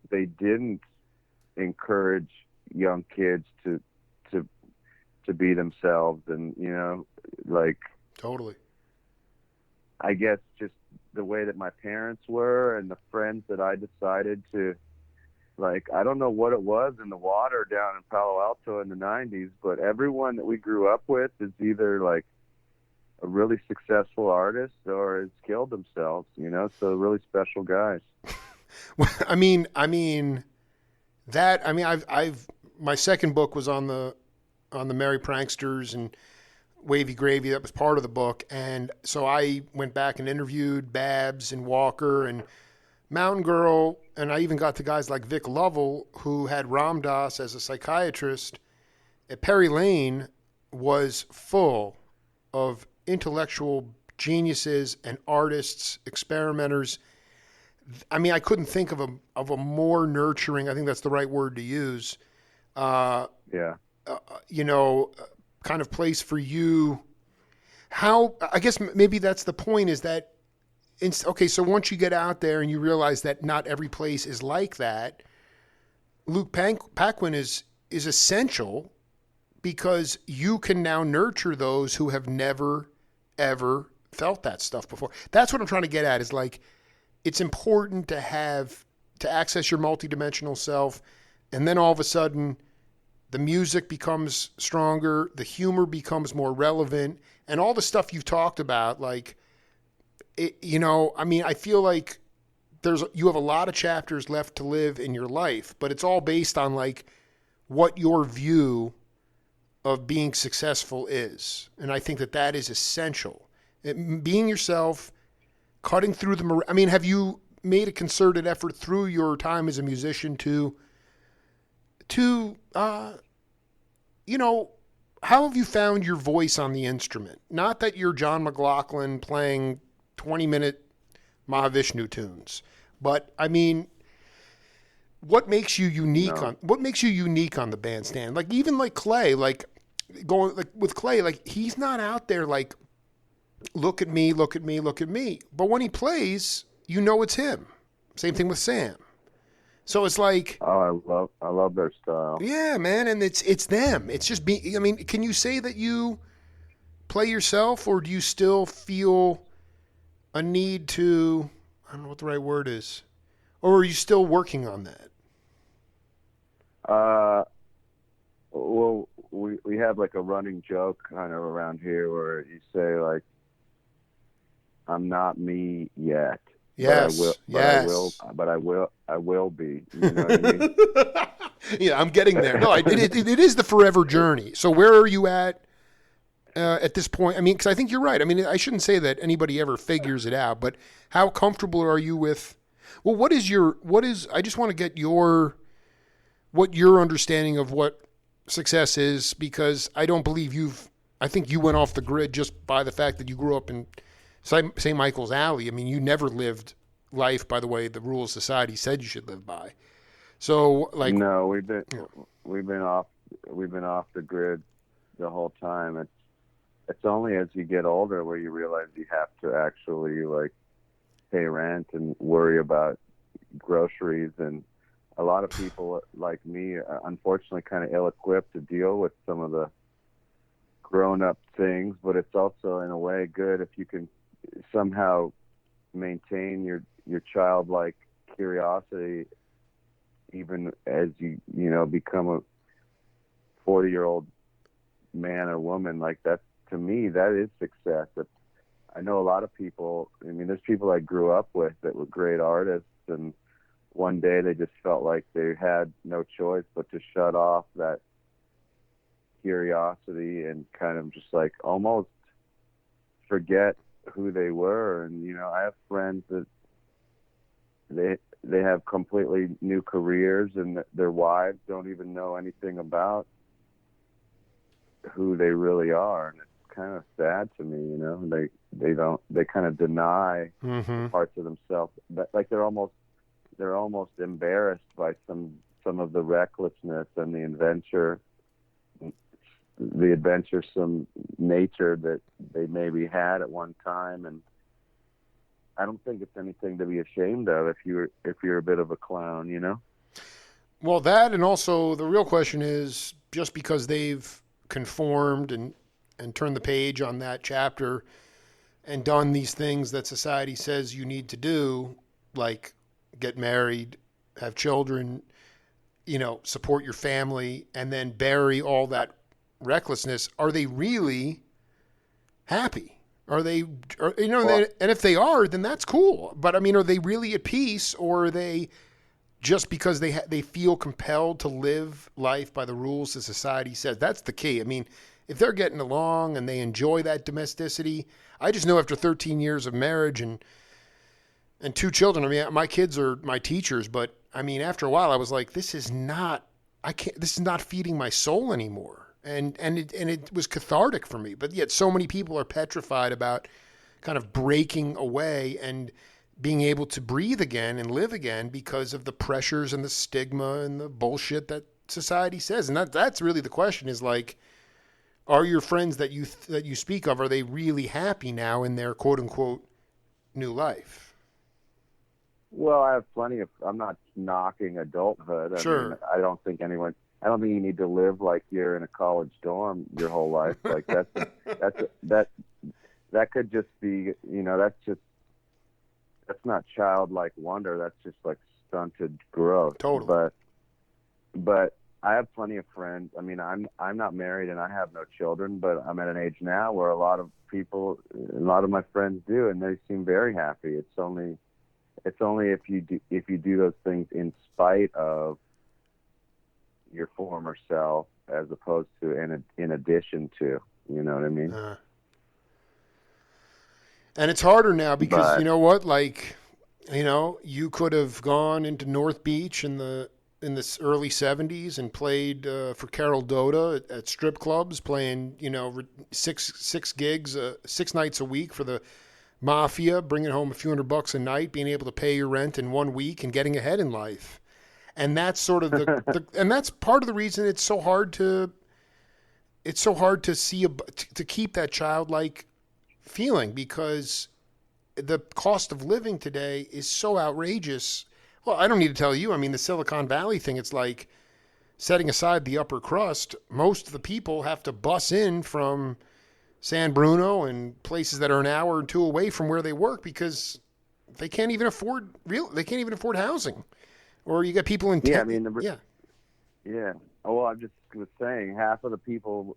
they didn't encourage young kids to be themselves, and like totally. I guess just the way that my parents were and the friends that I decided to, like, I don't know what it was in the water down in Palo Alto in the 90s, but everyone that we grew up with is either like a really successful artist or has killed themselves, so really special guys. My second book was on the Merry Pranksters and Wavy Gravy. That was part of the book. And so I went back and interviewed Babs and Walker and Mountain Girl. And I even got to guys like Vic Lovell, who had Ram Dass as a psychiatrist. Perry Lane was full of intellectual geniuses and artists, experimenters. I couldn't think of a more nurturing, I think that's the right word to use, kind of place for you. How, I guess maybe that's the point, is that, so once you get out there and you realize that not every place is like that, Luke Paquin is essential, because you can now nurture those who have never, ever felt that stuff before. That's what I'm trying to get at, is like, it's important to access your multidimensional self, and then all of a sudden the music becomes stronger, the humor becomes more relevant, and all the stuff you've talked about, like, I feel like you have a lot of chapters left to live in your life, but it's all based on like what your view of being successful is. And I think that is essential. Being yourself, cutting through have you made a concerted effort through your time as a musician to how have you found your voice on the instrument? Not that you're John McLaughlin playing 20-minute Mahavishnu tunes, but what makes you unique on the bandstand? Like, even like Clay, with Clay, he's not out there like, look at me. But when he plays, it's him. Same thing with Sam. So it's like, oh, I love their style. Yeah, man, and it's them. It's just can you say that you play yourself, or do you still feel a need to? I don't know what the right word is, or are you still working on that? Well, we have like a running joke kind of around here where you say like, I'm not me yet. Yes. I will be. You know what I mean? Yeah, I'm getting there. No, it is the forever journey. So where are you at this point? I mean, because I think you're right. I mean, I shouldn't say that anybody ever figures it out, but how comfortable are you with? Well, I just want to get what your understanding of what success is, because I don't believe I think you went off the grid just by the fact that you grew up in St. Michael's Alley. I mean, you never lived life by the way the rules society said you should live by. So, like, no, we've been off the grid the whole time. It's only as you get older where you realize you have to actually like pay rent and worry about groceries, and a lot of people like me are unfortunately kind of ill-equipped to deal with some of the grown-up things, but it's also in a way good if you can somehow maintain your childlike curiosity even as you become a 40-year-old man or woman. Like, that, to me, that is success. I know a lot of people, I mean, there's people I grew up with that were great artists, and one day they just felt like they had no choice but to shut off that curiosity and kind of just like almost forget who they were. And, I have friends that they have completely new careers, and their wives don't even know anything about who they really are. And it's kind of sad to me, they kind of deny parts of themselves, but like they're almost embarrassed by some of the recklessness and the adventuresome nature that they maybe had at one time. And I don't think it's anything to be ashamed of if you're a bit of a clown, Well, that, and also the real question is, just because they've conformed and turned the page on that chapter and done these things that society says you need to do, like get married, have children, support your family, and then bury all that recklessness, are they really happy? And if they are, then that's cool. But I mean, are they really at peace, or are they just because they feel compelled to live life by the rules that society says? That's the key. I mean, if they're getting along and they enjoy that domesticity, I just know after 13 years of marriage and 2 children, I mean, my kids are my teachers, but I mean, after a while I was like, this is not feeding my soul anymore. And it was cathartic for me. But yet so many people are petrified about kind of breaking away and being able to breathe again and live again because of the pressures and the stigma and the bullshit that society says. And that's really the question, is like, are your friends that you speak of, are they really happy now in their quote unquote new life? Well, I have I'm not knocking adulthood. Sure. I mean, I don't think you need to live like you're in a college dorm your whole life. Like that could just be, that's not childlike wonder. That's just like stunted growth. Totally. But I have plenty of friends. I mean, I'm not married and I have no children, but I'm at an age now where a lot of my friends do, and they seem very happy. It's only if you do those things in spite of your former self, as opposed to in addition to, you know what I mean? And it's harder now because you know what? Like, you could have gone into North Beach in the early 70s and played for Carol Doda at strip clubs, playing, six gigs, 6 nights a week for the Mafia, bringing home a few $100 a night, being able to pay your rent in 1 week and getting ahead in life. And that's sort of and that's part of the reason it's so hard to see to keep that childlike feeling, because the cost of living today is so outrageous. Well, I don't need to tell you. I mean, the Silicon Valley thing, it's like, setting aside the upper crust, most of the people have to bus in from San Bruno and places that are an hour or 2 away from where they work because they can't even afford housing. Or you got people in Yeah. Oh, well, I just was saying, half of the people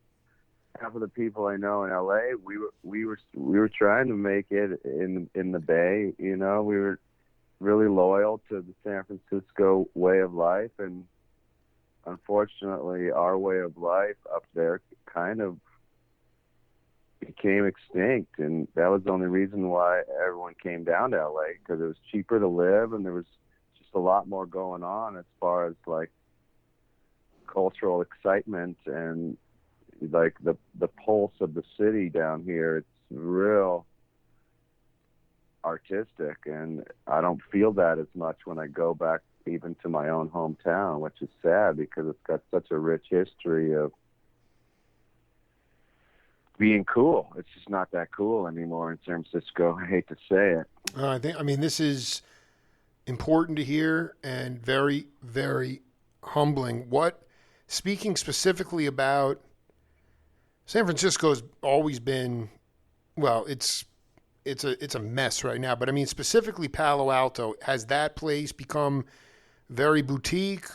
half of the people I know in LA, we were trying to make it in the Bay. You know, we were really loyal to the San Francisco way of life, and unfortunately, our way of life up there kind of became extinct, and that was the only reason why everyone came down to LA, because it was cheaper to live, and there was just a lot more going on as far as like cultural excitement and like the pulse of the city down here. It's real artistic, and I don't feel that as much when I go back even to my own hometown, which is sad because it's got such a rich history of being cool. It's just not that cool anymore in San Francisco. I hate to say it. I mean, this is important to hear and very, very humbling. Speaking specifically about San Francisco's always been, well, it's a mess right now, but I mean, specifically Palo Alto, has that place become very boutique?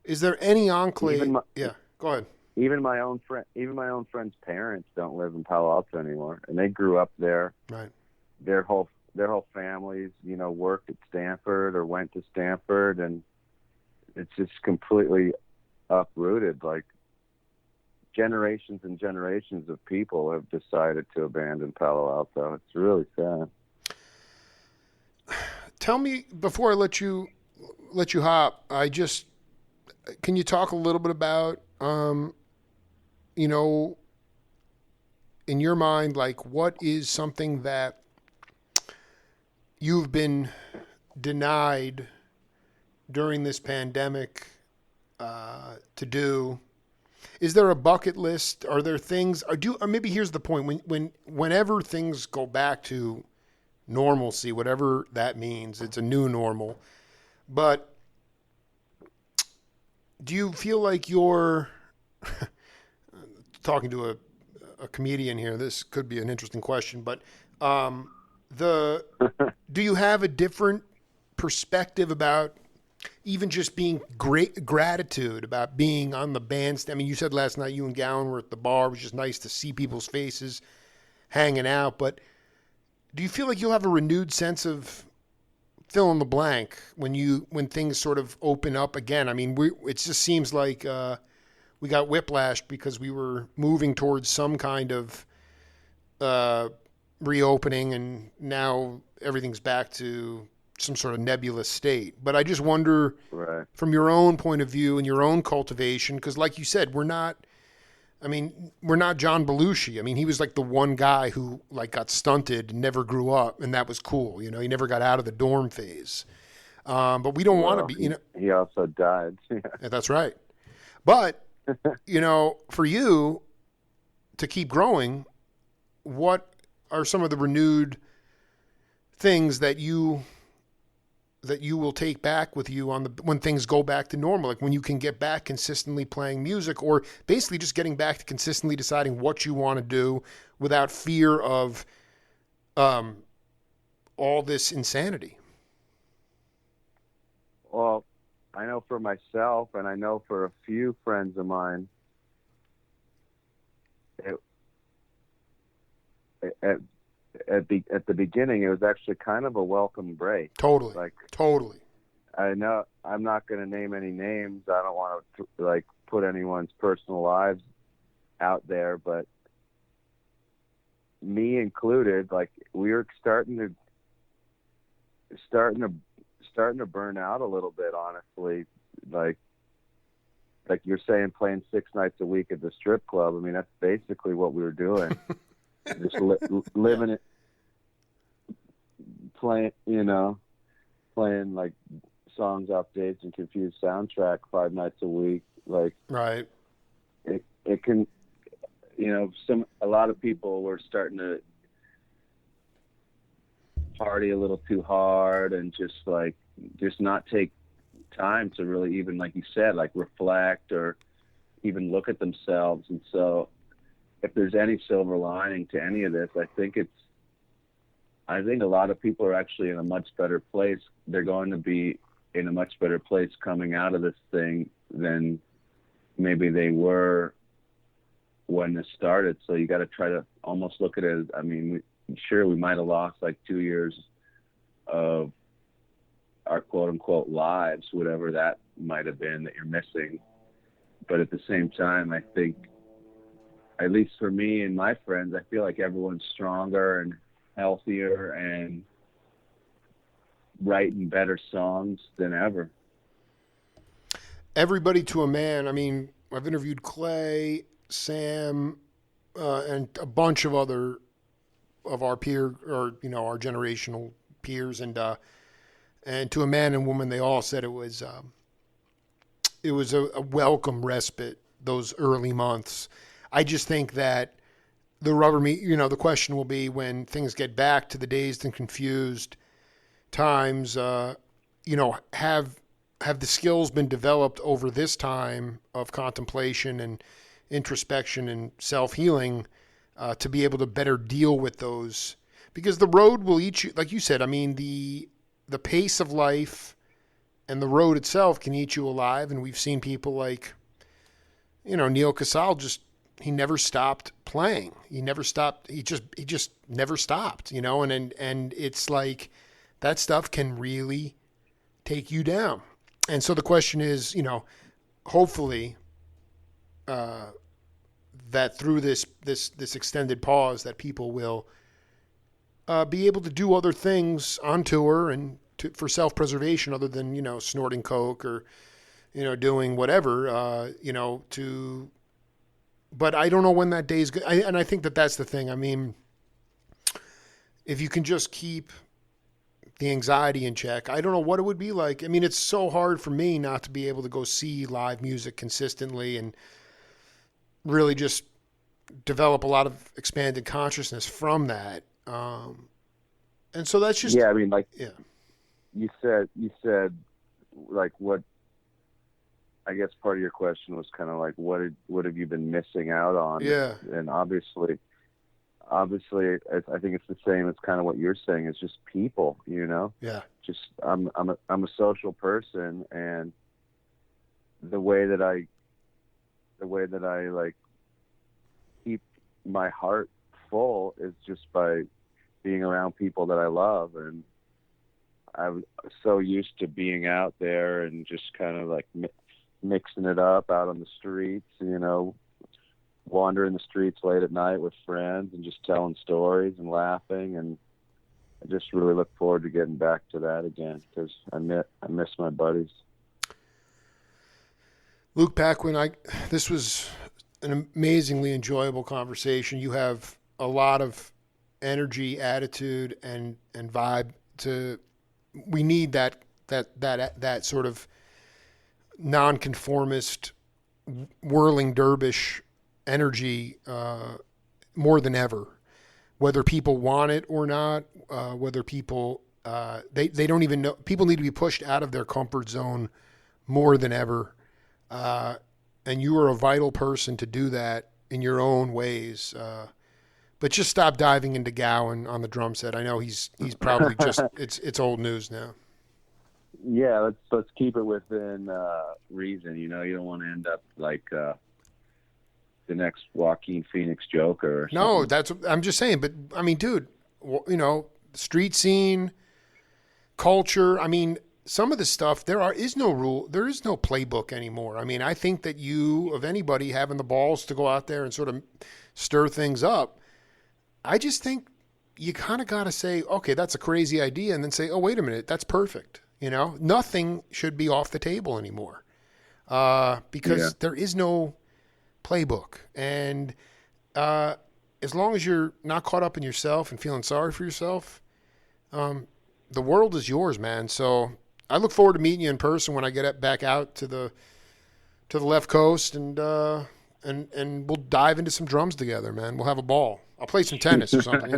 Is there any enclave? Yeah, go ahead. Even my own friend's parents don't live in Palo Alto anymore, and they grew up there. Right. Their whole families, you know, worked at Stanford or went to Stanford, and it's just completely uprooted. Like generations and generations of people have decided to abandon Palo Alto. It's really sad. Tell me, before I let you hop, can you talk a little bit about, you know, in your mind, like what is something that you've been denied during this pandemic to do? Is there a bucket list? Are there things? Or maybe here's the point: whenever things go back to normalcy, whatever that means, it's a new normal. But do you feel like you're talking to a comedian here? This could be an interesting question, but do you have a different perspective about even just being gratitude about being on the bandstand? I mean, you said last night you and Gowan were at the bar. It was just nice to see people's faces hanging out. But do you feel like you'll have a renewed sense of fill in the blank when things sort of open up again? I mean, it just seems like we got whiplashed because we were moving towards some kind of reopening, and now everything's back to some sort of nebulous state. But I just wonder, right, from your own point of view and your own cultivation, because like you said, we're not John Belushi. I mean, he was like the one guy who like got stunted and never grew up, and that was cool. You know, he never got out of the dorm phase. But we don't want to be, you know. He also died. Yeah, that's right. But, you know, for you to keep growing, what are some of the renewed things that you will take back with you when things go back to normal, like when you can get back consistently playing music, or basically just getting back to consistently deciding what you want to do without fear of all this insanity? Well, I know for myself, and I know for a few friends of mine, at the beginning, it was actually kind of a welcome break. Totally. Totally. I know I'm not going to name any names. I don't want to like put anyone's personal lives out there, but me included, like we were starting to burn out a little bit, honestly. Like you're saying, playing 6 nights a week at the strip club. I mean, that's basically what we were doing. Just living it, playing like songs off Dazed and Confused soundtrack 5 nights a week. Like, right. It can, a lot of people were starting to party a little too hard and just not take time to really even, like you said, like reflect or even look at themselves. And so if there's any silver lining to any of this, I think a lot of people are actually in a much better place. They're going to be in a much better place coming out of this thing than maybe they were when this started. So you got to try to almost look at it as, I mean, we might have lost like 2 years of our quote unquote lives, whatever that might have been that you're missing. But at the same time, I think, at least for me and my friends, I feel like everyone's stronger and healthier and writing better songs than ever. Everybody to a man. I mean, I've interviewed Clay, Sam, and a bunch of other of our peer, or our generational peers, and to a man and woman, they all said it was a welcome respite those early months. I just think that the rubber meet. The question will be when things get back to the dazed and confused times. Have the skills been developed over this time of contemplation and introspection and self-healing to be able to better deal with those? Because the road will eat you, like you said. I mean, the pace of life and the road itself can eat you alive. And we've seen people like, Neil Casal, he never stopped playing. He never stopped. He just never stopped, and it's like that stuff can really take you down. And so the question is, hopefully, that through this extended pause, that people will be able to do other things on tour and for self-preservation, other than snorting coke or doing whatever. But I don't know when that day is good. And I think that's the thing. I mean, if you can just keep the anxiety in check, I don't know what it would be like. I mean, it's so hard for me not to be able to go see live music consistently and really just develop a lot of expanded consciousness from that. And so that's just, yeah. I mean, like, yeah. You said like, what, I guess part of your question was kind of like, what have you been missing out on? Yeah. And obviously, I think it's the same as kind of what you're saying. It's just people, Yeah. Just I'm a social person, and the way that I like keep my heart full is just by being around people that I love. And I'm so used to being out there and just kind of like mixing it up out on the streets, wandering the streets late at night with friends and just telling stories and laughing. And I just really look forward to getting back to that again, because I miss my buddies. Luke Paquin, this was an amazingly enjoyable conversation. You have a lot of energy, attitude, and vibe we need that sort of nonconformist, whirling dervish energy more than ever, whether people want it or not, whether people they don't even know. People need to be pushed out of their comfort zone more than ever, and you are a vital person to do that in your own ways. But just stop diving into Gowan on the drum set. I know he's probably just it's old news now. Yeah, let's keep it within reason. You don't want to end up like the next Joaquin Phoenix Joker or something. No, I'm just saying. But I mean, dude, street scene, culture. I mean, some of the stuff there is no rule. There is no playbook anymore. I mean, I think that you, of anybody having the balls to go out there and sort of stir things up, I just think you kind of got to say, okay, that's a crazy idea, and then say, oh, wait a minute, that's perfect. Nothing should be off the table anymore because there is no playbook. And as long as you're not caught up in yourself and feeling sorry for yourself, the world is yours, man. So I look forward to meeting you in person when I get back out to the left coast, and we'll dive into some drums together, man. We'll have a ball. I'll play some tennis or something,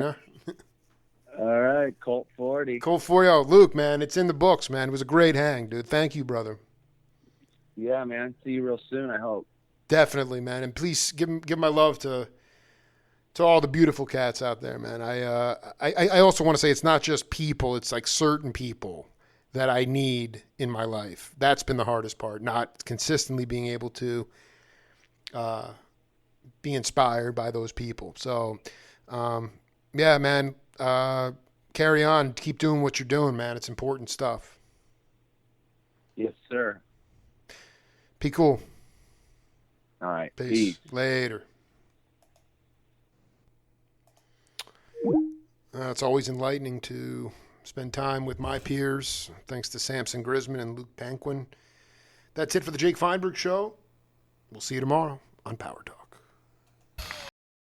All right, Colt 40. Colt 40. Luke, man, it's in the books, man. It was a great hang, dude. Thank you, brother. Yeah, man. See you real soon, I hope. Definitely, man. And please give my love to all the beautiful cats out there, man. I also want to say it's not just people. It's like certain people that I need in my life. That's been the hardest part, not consistently being able to be inspired by those people. So, yeah, man, carry on. Keep doing what you're doing, man. It's important stuff. Yes, sir. Be cool. All right. Peace. Peace. Later. It's always enlightening to spend time with my peers. Thanks to Samson Grisman and Luke Paquin. That's it for the Jake Feinberg Show. We'll see you tomorrow on Power Talk.